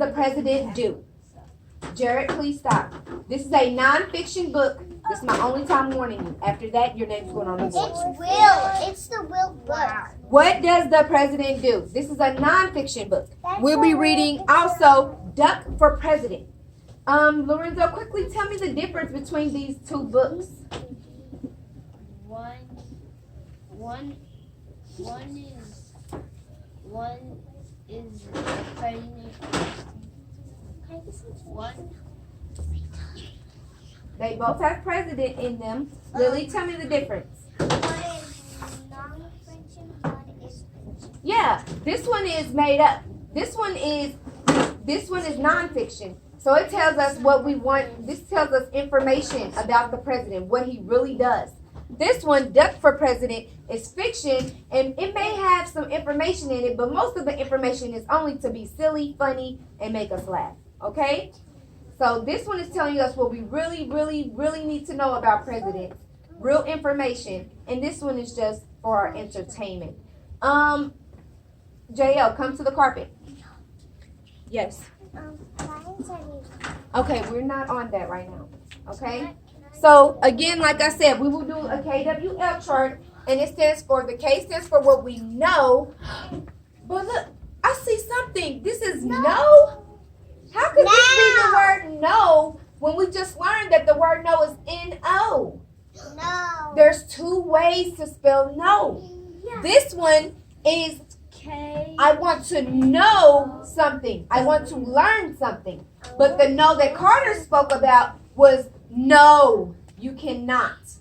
the president do? Jared, please stop. This is a nonfiction book. This is my only time warning you. After that, your name's going on the board. It's Will. It's the Will book. What does the president do? This is a nonfiction book. We'll be reading also Duck for President. Lorenzo, quickly tell me the difference between these two books. One is the president. They both have president in them. Lily, tell me the difference. One is non-fiction, one is fiction. Yeah, this one is made up. This one is nonfiction. So it tells us what we want. This tells us information about the president, what he really does. This one, Duck for President, is fiction, and it may have some information in it, but most of the information is only to be silly, funny, and make us laugh. Okay? So this one is telling us what we really, really, really need to know about presidents. Real information. And this one is just for our entertainment. JL, come to the carpet. Yes. Okay, we're not on that right now. Okay? So again, like I said, we will do a KWL chart, and it stands for, the K stands for what we know. But look, I see something. This is no. How could this be the word no when we just learned that the word no is N-O? No. There's two ways to spell no. Yeah. This one is K. I want to know something. I want to learn something. But the no that Carter spoke about was no, you cannot.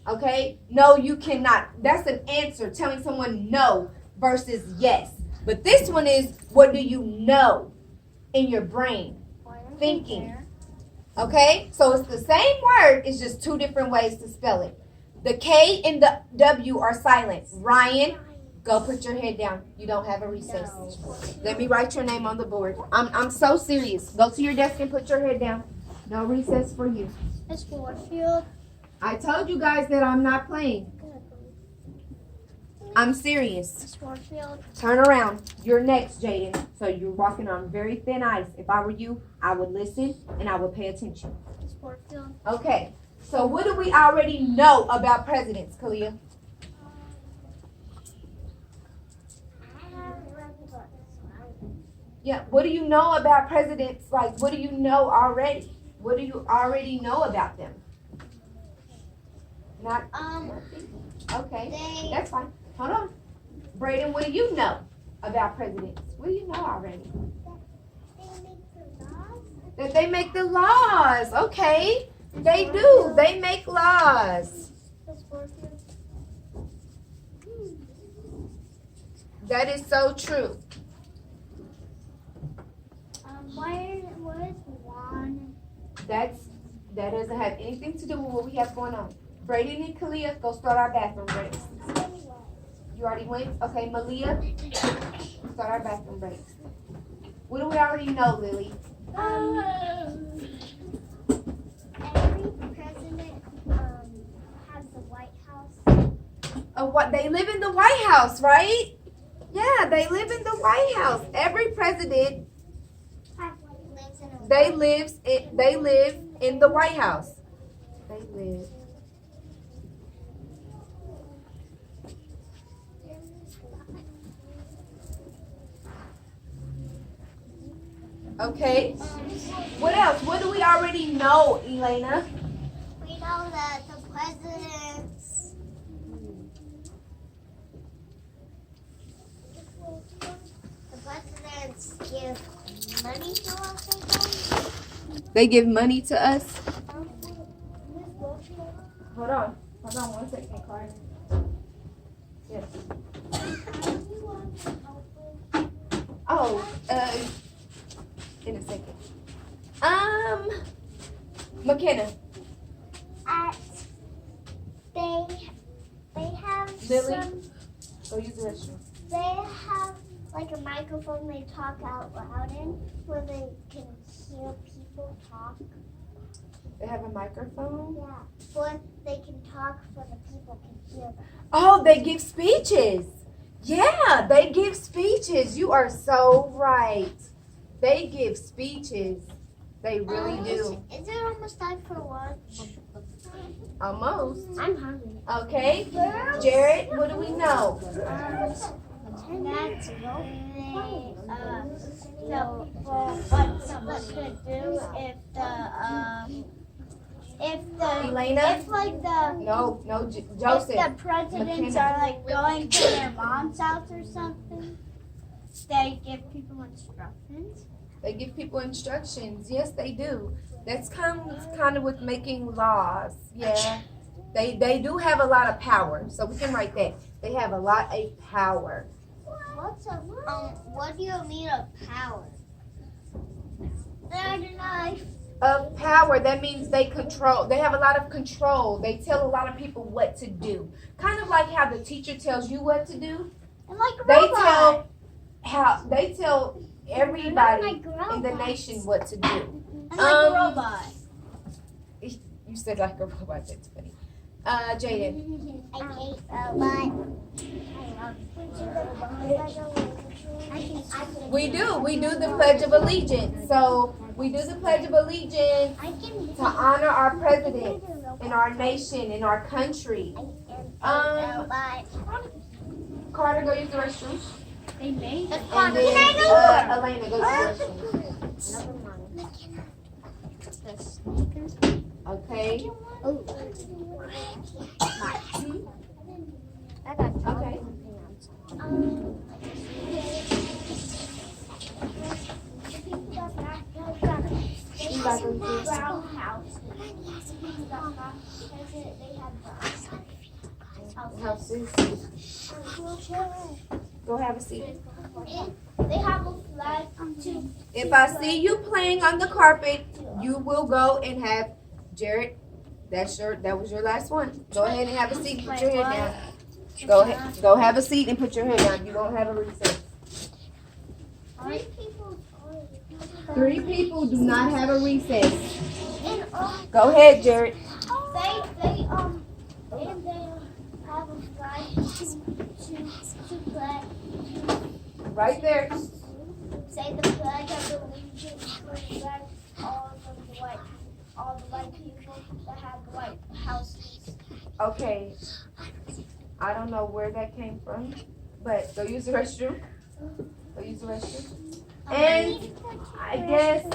Okay? No, you cannot. That's an answer, telling someone no versus yes. But this one is, what do you know in your brain? Thinking. Okay? So it's the same word, it's just two different ways to spell it. The K and the W are silent. Ryan, go put your head down. You don't have a recess. Let me write your name on the board. I'm so serious. Go to your desk and put your head down. No recess for you. It's Warfield. I told you guys that I'm not playing. I'm serious. It's Warfield. Turn around. You're next, Jaden. So you're walking on very thin ice. If I were you, I would listen and I would pay attention. It's Warfield. Okay. So what do we already know about presidents, Kalia? Yeah. What do you know about presidents? Like, what do you know already? What do you already know about them? Not. Okay. That's fine. Hold on. Braden, what do you know about presidents? What do you know already? That they make the laws. Okay. They do. They make laws. That is so true. What is one? That doesn't have anything to do with what we have going on. Braden and Kalia, go start our bathroom breaks. You already went? Okay, Malia, start our bathroom breaks. What do we already know, Lily? Every president has the White House. What, they live in the White House, right? Yeah, they live in the White House. Every president, they live in the White House. They live. Okay. What else? What do we already know, Elena? We know that the presidents give money to us, I think. They give money to us? Hold on 1 second, Carter. Yes. Oh, in a second. McKenna. They have Lily? some. Go use the restroom. They have like a microphone they talk out loud in, where they can hear people talk. They have a microphone? Yeah, where they can talk so the people can hear them. Oh, they give speeches. Yeah, they give speeches. You are so right. They give speeches. They really do. Is it almost time for lunch? Almost. I'm hungry. Okay. Jared, what do we know? That's what could do Elena? if like the No, if Joseph. the presidents McKenna. are like going to their mom's house or something, they give people instructions. They give people instructions. Yes, they do. That's kind of with making laws. Yeah. They do have a lot of power. So we can write that. They have a lot of power. What do you mean of power? They're knife. Of power, that means they have a lot of control. They tell a lot of people what to do. Kind of like how the teacher tells you what to do. And like a They tell everybody in the nation what to do. And like a robot. You said like a robot, that's funny. Jaden. I hate robot. We do the Pledge of Allegiance. So we do the Pledge of Allegiance to honor our president and our nation and our country. Carter, go use the restroom. They made it. And then, Elena, go use the restroom. Okay. Okay. Houses. Go have a seat. They have a flag too. If I see you playing on the carpet, you will go and have Jared. That was your last one. Go ahead and have a seat. Put your head down. Go ahead. Go have a seat and put your head down. You won't have a recess. 3 people do not have a recess. Go ahead, Jared. They have a flag to play. Right there. Say the pledge of allegiance to respect all the white people that have white houses. Okay. I don't know where that came from, but go use the restroom. Go use the restroom. And I guess,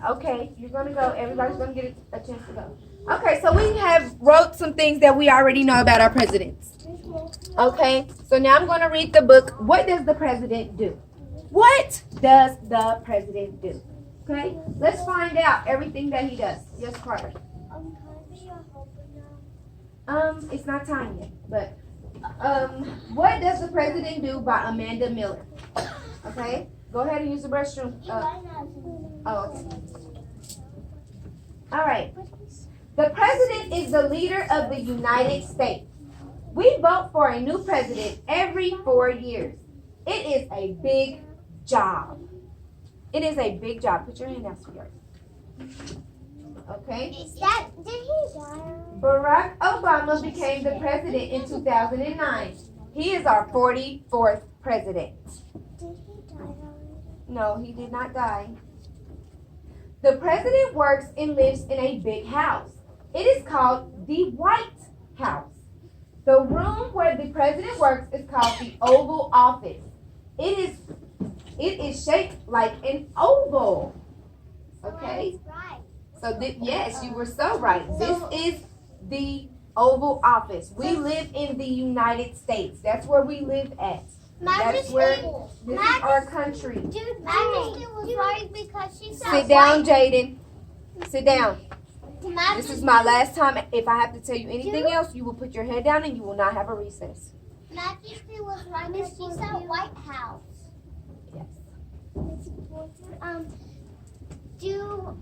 okay, you're going to go. Everybody's going to get a chance to go. Okay, so we have wrote some things that we already know about our presidents. Okay, so now I'm going to read the book. What does the president do? What does the president do? Okay, let's find out everything that he does. Yes, Carter. Can I be your helper now? It's not time yet, but what does the president do by Amanda Miller? Okay, go ahead and use the restroom. Okay. All right. The president is the leader of the United States. We vote for a new president every 4 years. It is a big job. It is a big job. Put your hand down, sweetheart. Okay. Did he die? Barack Obama became the president in 2009. He is our 44th president. Did he die already? No, he did not die. The president works and lives in a big house. It is called the White House. The room where the president works is called the Oval Office. It is shaped like an oval. Okay? Right. So yes, you were so right. This is the Oval Office. We live in the United States. That's where we live at. That's where this is our country. Dude, Majesty was right because she said Sit down, Jaden. Sit down. Majesty, This is my last time. If I have to tell you anything else, you will put your head down and you will not have a recess. Majesty was right because she said White House. Yes. Do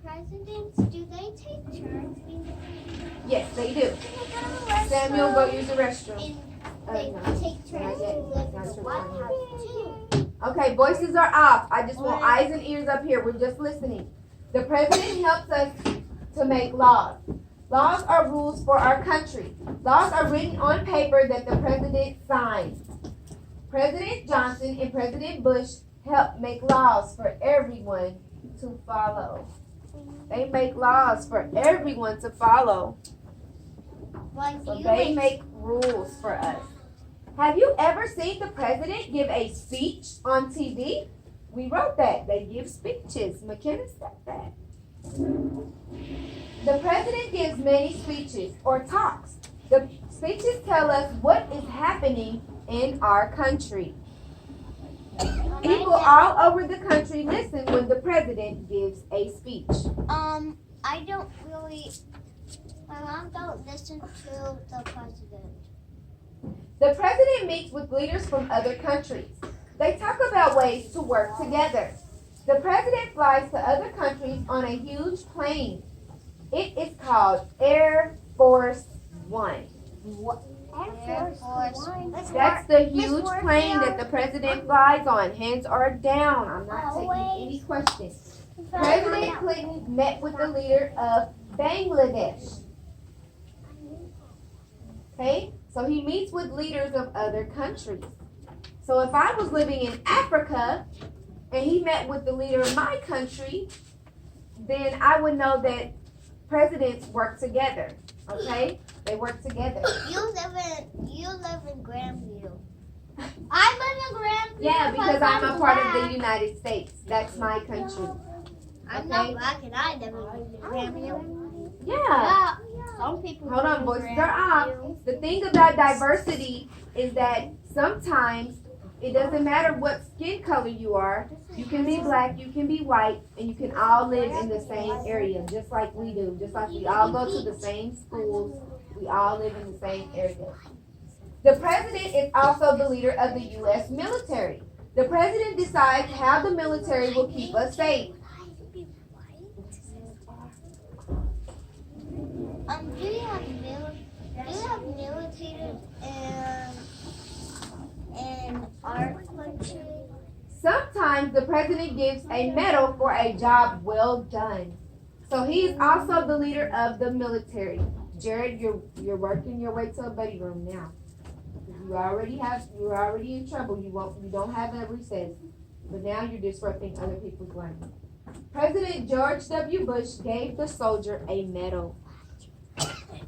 presidents do they take turns being the president? Yes, they do. Can they go to the restroom? Samuel, go use the restroom. And they No. take turns Not yet. to live in Not the your White turn. House too. Okay, voices are off. I just want eyes and ears up here. We're just listening. The president helps us to make laws. Laws are rules for our country. Laws are written on paper that the president signs. President Johnson and President Bush help make laws for everyone to follow. They make laws for everyone to follow. So they make rules for us. Have you ever seen the president give a speech on TV? We wrote that. They give speeches. McKenna said that. The president gives many speeches or talks. The speeches tell us what is happening in our country. People all over the country listen when the president gives a speech. I don't really. My mom don't listen to the president. The president meets with leaders from other countries. They talk about ways to work together. The president flies to other countries on a huge plane. It is called Air Force One. Air Force One. That's the huge plane that the president flies on. Hands are down. I'm not taking any questions. President Clinton met with the leader of Bangladesh. Okay? So he meets with leaders of other countries. So if I was living in Africa and he met with the leader of my country, then I would know that presidents work together. Okay? They work together. You live in Grandview. I live in Grandview. Yeah, because I'm a part of the United States. That's my country. I'm not black and I live in Grandview. Yeah. Some people. Hold on, voices are off. The thing about diversity is that sometimes it doesn't matter what skin color you are. You can be black, you can be white, and you can all live in the same area, just like we do. Just like we all go to the same schools. We all live in the same area. The president is also the leader of the U.S. military. The president decides how the military will keep us safe. Do you have military in our country? Sometimes the president gives a medal for a job well done. So he is also the leader of the military. Jared, you're working your way to a buddy room now. You're already in trouble. You don't have a recess. But now you're disrupting other people's learning. President George W. Bush gave the soldier a medal.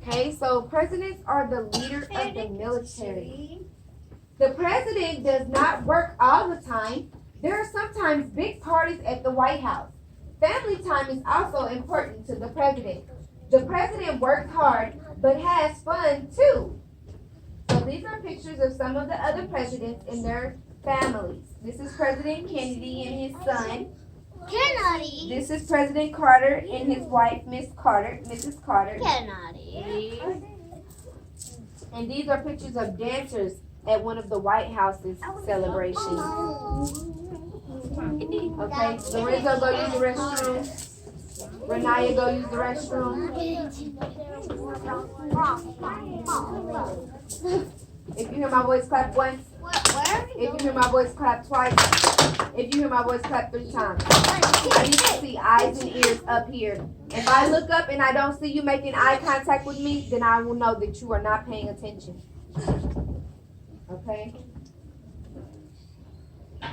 Okay, so presidents are the leader of the military. The president does not work all the time. There are sometimes big parties at the White House. Family time is also important to the president. The president works hard, but has fun too. So these are pictures of some of the other presidents and their families. This is President Kennedy and his son. Kennedy. This is President Carter and his wife, Mrs. Carter. Kennedy. And these are pictures of dancers at one of the White House's celebrations. Okay, Lorenzo, go use the restroom. Renaya, go use the restroom. If you hear my voice, clap once. If you hear my voice, clap twice. If you hear my voice, clap 3 times. I need to see eyes and ears up here. If I look up and I don't see you making eye contact with me, then I will know that you are not paying attention. Okay?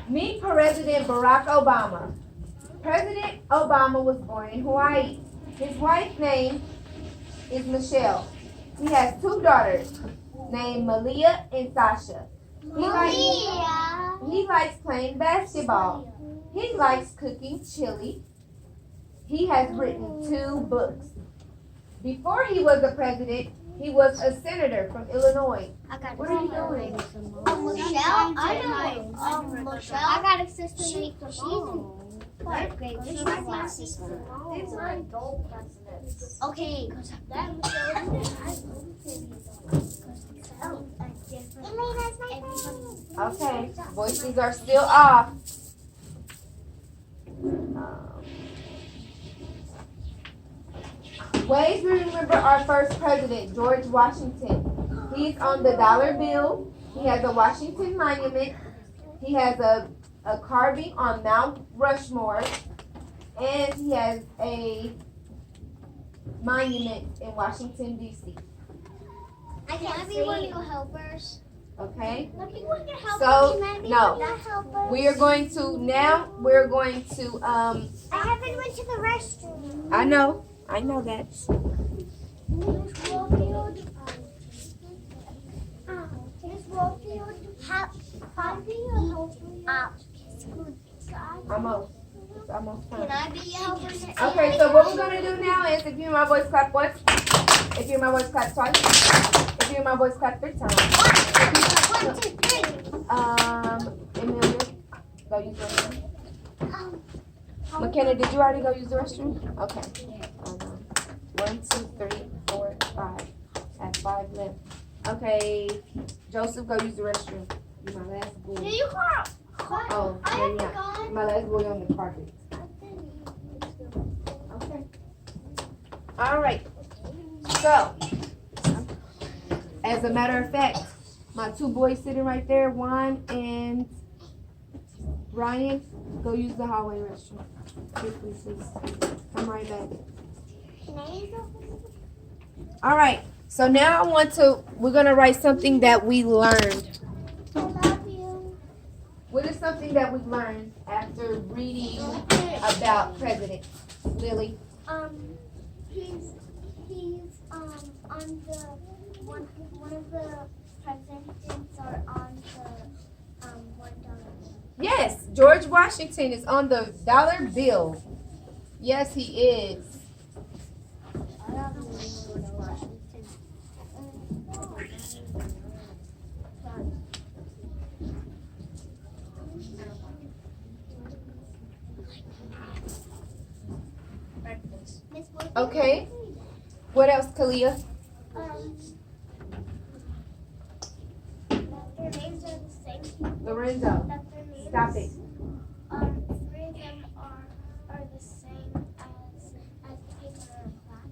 Meet President Barack Obama. President Obama was born in Hawaii. His wife's name is Michelle. He has 2 daughters named Malia and Sasha. He likes playing basketball. He likes cooking chili. He has written 2 books. Before he was a president, he was a senator from Illinois. What are you doing? Michelle, Michelle, I got a sister. She's what grade? She's my sister. These are adult presidents. Okay. Okay, voices are still off. Ways we remember our first president, George Washington. He's on the dollar bill. He has a Washington monument. He has a carving on Mount Rushmore. And he has a monument in Washington, D.C. Can I be one of your helpers? Okay? Anyone can help So, us. Maybe no. you can help us. We're going to I haven't went to the restroom. I know that. Miss Warfield. Miss Warfield. How do you help me? It's almost time. Can I be your helper? Okay, so what we're gonna do now is, if you hear my voice, clap once. If you hear my voice, clap twice. If you hear my voice, clap 3 times. 1, 2, 3. Amelia, go use the restroom. McKenna, did you already go use the restroom? Okay. 1, 2, 3, 4, 5. I have 5 left. Okay, Joseph, go use the restroom. You're my last boy. Do you call? Oh, I no, have you're to not. go. My last boy on the carpet. Okay. All right. So, as a matter of fact, my 2 boys sitting right there, Juan and Ryan, go use the hallway restroom. Quickly, please. Come right back. All right. So now we're going to write something that we learned. I love you. What is something that we learned after reading about presidents? Lily? He's on the one of the presidents are on the $1. Yes, George Washington is on the dollar bill. Yes, he is. I love George Washington. Okay. What else, Kalia? Their names are the same. Lorenzo, That their names, stop it. 3 of them are the same as people in our class.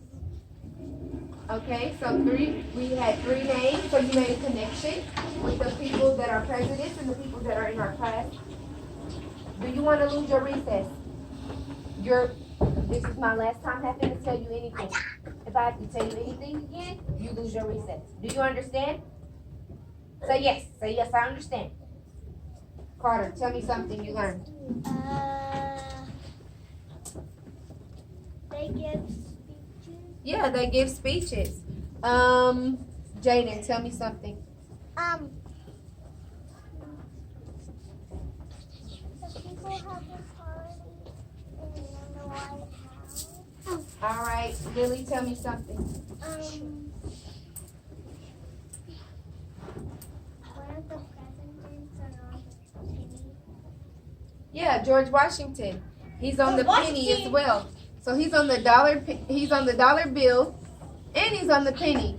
Okay, so we had 3 names, so you made a connection with the people that are presidents and the people that are in our class. Do you want to lose your recess? This is my last time having to tell you anything. If I have to tell you anything again, you lose your recess. Do you understand? Say yes. Say yes, I understand. Carter, tell me something you learned. They give speeches. Yeah, they give speeches. Jaden, tell me something. The people have a party in the White House. All right, Lily, tell me something. One of the presidents are on the penny. Yeah, George Washington. He's on the penny as well. So he's on the dollar. He's on the dollar bill, and he's on the penny.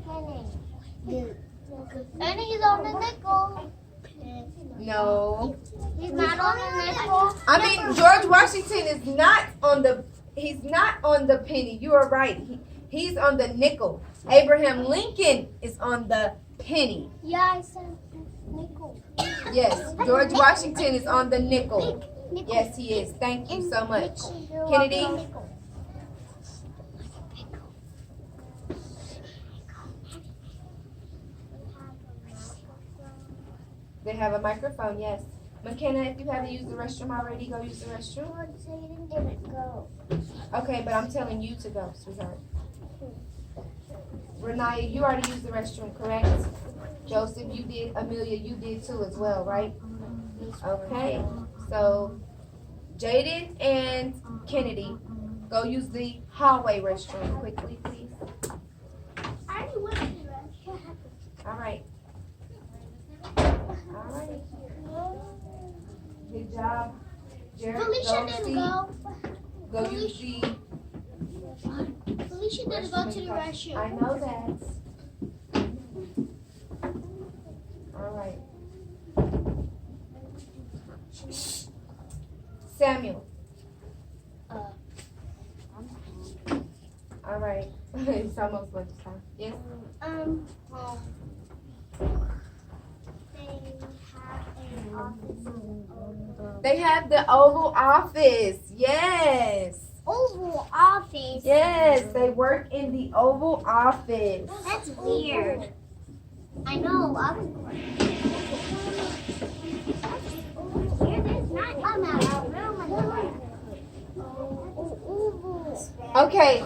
And he's on the nickel. No. He's not on the nickel. I mean, George Washington is not on the. He's not on the penny. You are right. He's on the nickel. Abraham Lincoln is on the penny. Yeah, I said nickel. Yes, George Washington is on the nickel. Yes, he is. Thank you so much. Kennedy? They have a microphone, yes. McKenna, if you haven't used the restroom already, go use the restroom. Jaden didn't go. Okay, but I'm telling you to go, sweetheart. Renaya, you already used the restroom, correct? Joseph, you did. Amelia, you did too as well, right? Okay, so Jaden and Kennedy, go use the hallway restroom quickly, please. I already went to the restroom. All right. All right. Good job. Jared, Felicia go didn't see. go. Go use the Felicia didn't go to the restroom. I know that. All right. Samuel. All right. It's almost lunchtime. Yes. They have an office. They have the Oval Office. Yes. Oval Office. Yes, they work in the Oval Office. That's weird. I know. I was Okay,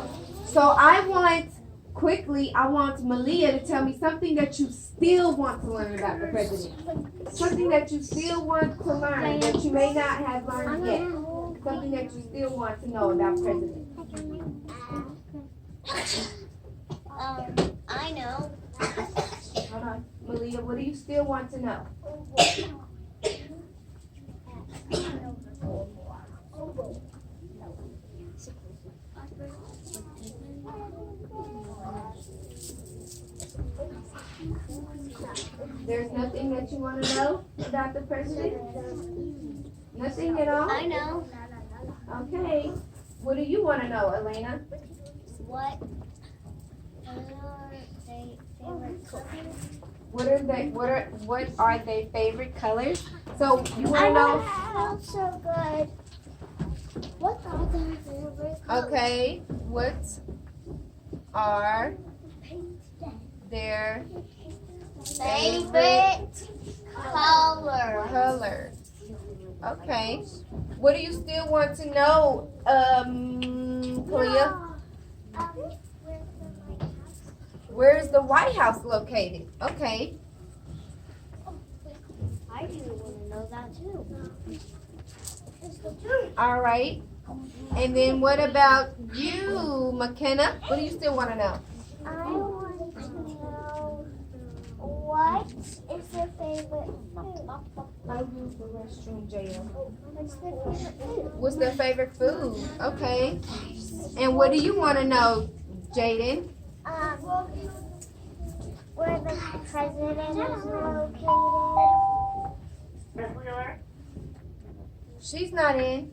so I want Malia to tell me something that you still want to learn about the president. Something that you still want to learn that you may not have learned yet. Something that you still want to know about president. I know. Hold on. Malia, what do you still want to know? There's nothing that you want to know about the president? Nothing at all? I know. Okay. What do you want to know, Elena? What are their favorite colors? What are their favorite colors? So you want to know? That's so good. What are their favorite colors? Okay. What are their Favorite color. colors? Okay. What do you still want to know, Kalia? Where is the White House located? Okay. I do want to know that too. All right. And then what about you, McKenna? What do you still want to know? I want to know what is their favorite food. I use the restroom, JL. What's their favorite food? What's their favorite food? Okay. And what do you want to know, Jaden? Where the president is located. Miss Wheeler? She's not in.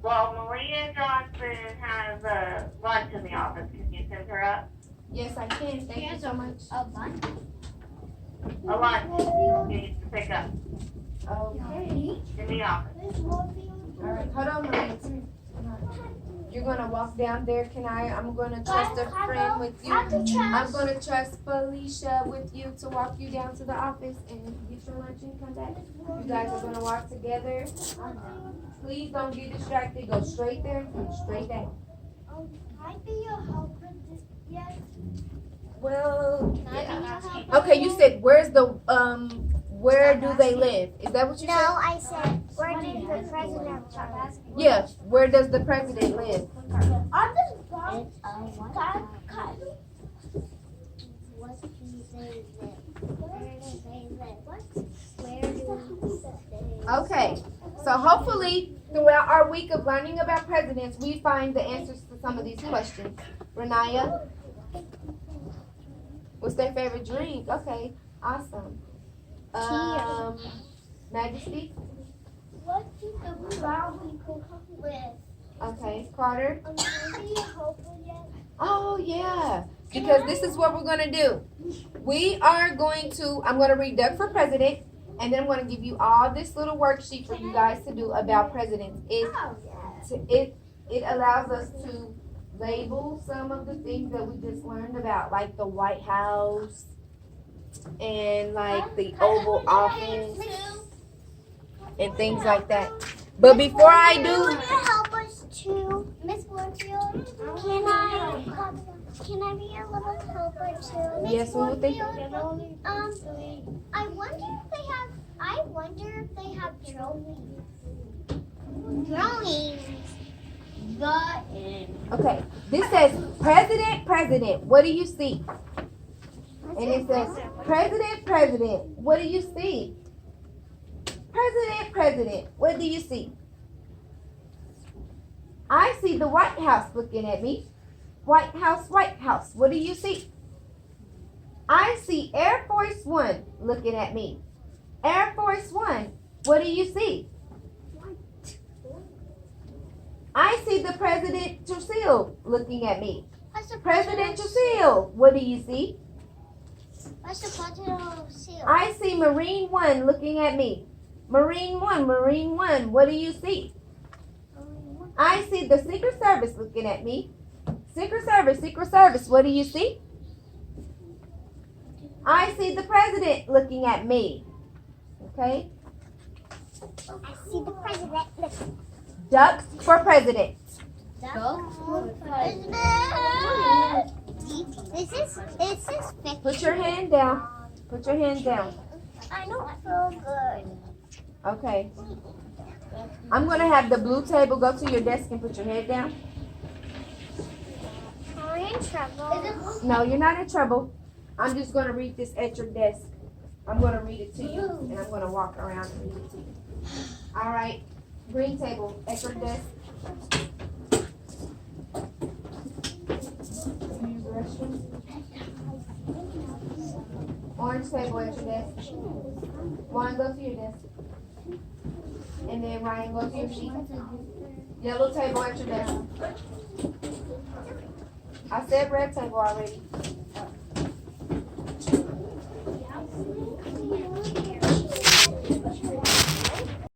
Well, Maria Johnson has lunch in the office. Can you send her up? Yes, I can. Thank you so much. A bunch. A lunch she needs to pick up Okay. in the office. All right. Hold on, Maria. You're gonna walk down there. I'm gonna trust a friend with you. I'm gonna trust Felicia with you to walk you down to the office and get your lunch and come back. You guys are gonna walk together. Please don't get distracted. Go straight there and straight down. Can I be your helper yet? Well, Can I be yeah. your helper? Okay, you said where do they live? Is that what you No, said? I said, where did the president live? Yeah. Where does the president live? On this box. What do they live? Where do they live? Where do they live? Okay. So hopefully throughout our week of learning about presidents, we find the answers to some of these questions. Renaya? What's their favorite drink? Okay. Awesome. Majesty? What do the brown people live? Okay. Carter? Can I be your helper yet? Oh, yeah. Because this is what we're going to do. I'm going to read Doug for President, and then I'm going to give you all this little worksheet for you guys to do about presidents. It allows us to label some of the things that we just learned about, like the White House and like the Oval Office and things like that. But before I Can do, you help us too, Miss Warfield? Can I be a little helper too? Miss yes, what they Warfield? I wonder if they have drawings. okay, this says President, what do you see? And it says President, what do you see? President, what do you see? I see the White House looking at me. White House, what do you see? I see Air Force One looking at me. Air Force One, what do you see? I see the presidential seal looking at me. Presidential seal, what do you see? What's the presidential seal? I see Marine One looking at me. Marine One, what do you see? I see the Secret Service looking at me. Secret Service, what do you see? I see the president looking at me. Okay? I see the president. Listen. Ducks for president. This is fiction. Put your hand down. Put your hand down. I don't feel good. Okay. I'm going to have the blue table go to your desk and put your head down. Are we in trouble? No, you're not in trouble. I'm just going to read this at your desk. I'm going to read it to you, and I'm going to walk around and read it to you. All right. Green table at your desk. Use the restroom. Orange table at your desk. Juan, go to your desk. And then Ryan, go to your sheet. Yellow table at your desk. I said red table already.